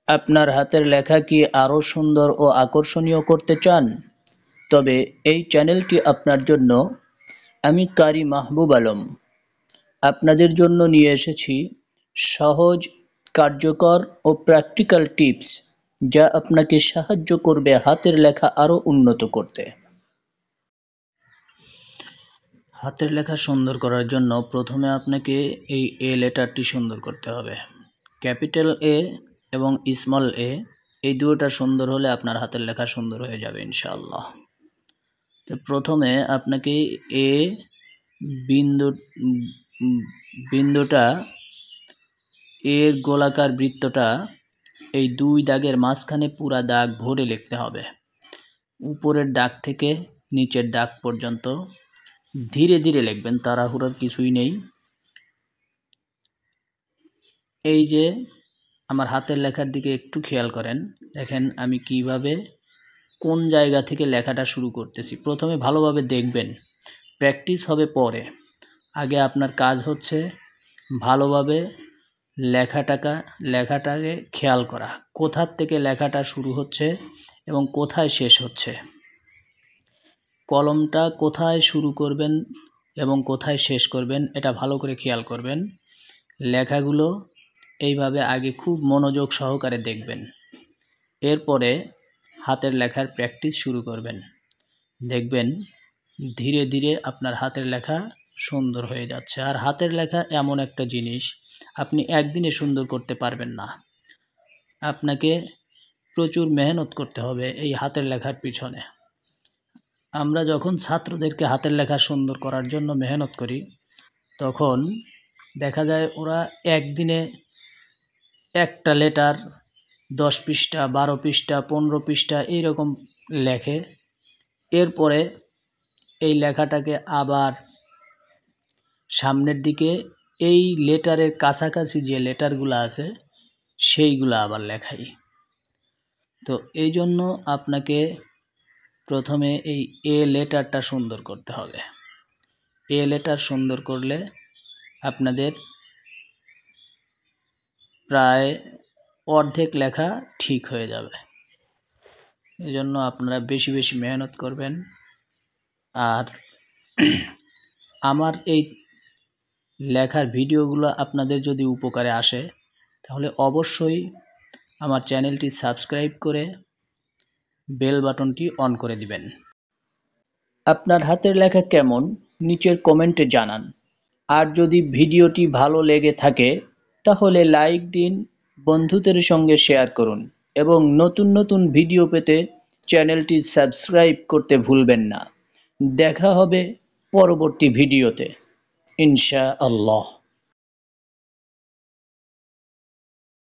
আপনার হাতের লেখা কি আরও সুন্দর ও আকর্ষণীয় করতে চান? তবে এই চ্যানেলটি আপনার জন্য। আমি কারি মাহবুব আলম আপনাদের জন্য নিয়ে এসেছি সহজ, কার্যকর ও প্র্যাকটিক্যাল টিপস, যা আপনাকে সাহায্য করবে হাতের লেখা আরও উন্নত করতে। হাতের লেখা সুন্দর করার জন্য প্রথমে আপনাকে এই এ লেটারটি সুন্দর করতে হবে। ক্যাপিটাল এ এবং স্মল এ, এই দুটোটা সুন্দর হলে আপনার হাতের লেখা সুন্দর হয়ে যাবে ইনশাআল্লাহ। তো প্রথমে আপনাকে এ বিন্দুটা, এর গোলাকার বৃত্তটা, এই দুই দাগের মাঝখানে পুরা দাগ ভরে লিখতে হবে। উপরের দাগ থেকে নিচের দাগ পর্যন্ত ধীরে ধীরে লিখবেন, তাড়াহুড়োর কিছুই নেই। এই যে আমার হাতের লেখার দিকে একটু খেয়াল করেন, দেখেন আমি কিভাবে কোন জায়গা থেকে লেখাটা শুরু করতেছি। প্রথমে ভালোভাবে দেখবেন, প্র্যাকটিস হবে পরে। আগে আপনার কাজ হচ্ছে ভালোভাবে লেখাটাকে খেয়াল করা, কোথার থেকে লেখাটা শুরু হচ্ছে এবং কোথায় শেষ হচ্ছে। কলমটা কোথায় শুরু করবেন এবং কোথায় শেষ করবেন এটা ভালো করে খেয়াল করবেন। লেখাগুলো এইভাবে আগে খুব মনোযোগ সহকারে দেখবেন, এরপরে হাতের লেখার প্র্যাকটিস শুরু করবেন। দেখবেন ধীরে ধীরে আপনার হাতের লেখা সুন্দর হয়ে যাচ্ছে। আর হাতের লেখা এমন একটা জিনিস, আপনি একদিনে সুন্দর করতে পারবেন না। আপনাকে প্রচুর মেহনত করতে হবে এই হাতের লেখার পিছনে। আমরা যখন ছাত্রদেরকে হাতের লেখা সুন্দর করার জন্য মেহনত করি, তখন দেখা যায় ওরা একদিনে একটা লেটার 10 পৃষ্ঠা, 12 পৃষ্ঠা, 15 পৃষ্ঠা এইরকম লেখে। এরপরে এই লেখাটাকে আবার সামনের দিকে এই লেটারের কাছাকাছি যে লেটারগুলো আছে সেইগুলো আবার লেখাই। তো এই জন্য আপনাকে প্রথমে এই এ লেটারটা সুন্দর করতে হবে। এ লেটার সুন্দর করলে আপনাদের প্রায় অর্ধেক লেখা ঠিক হয়ে যাবে। এই জন্য আপনারা বেশি বেশি মেহনত করবেন। আর আমার এই লেখার ভিডিওগুলো আপনাদের যদি উপকারে আসে, তাহলে অবশ্যই আমার চ্যানেলটি সাবস্ক্রাইব করে বেল বাটনটি অন করে দিবেন। আপনার হাতের লেখা কেমন নিচের কমেন্টে জানান। আর যদি ভিডিওটি ভালো লেগে থাকে তাহলে লাইক দিন, বন্ধুদের সঙ্গে শেয়ার করুন এবং নতুন নতুন ভিডিও পেতে চ্যানেলটি সাবস্ক্রাইব করতে ভুলবেন না। দেখা হবে পরবর্তী ভিডিওতে ইনশাআল্লাহ।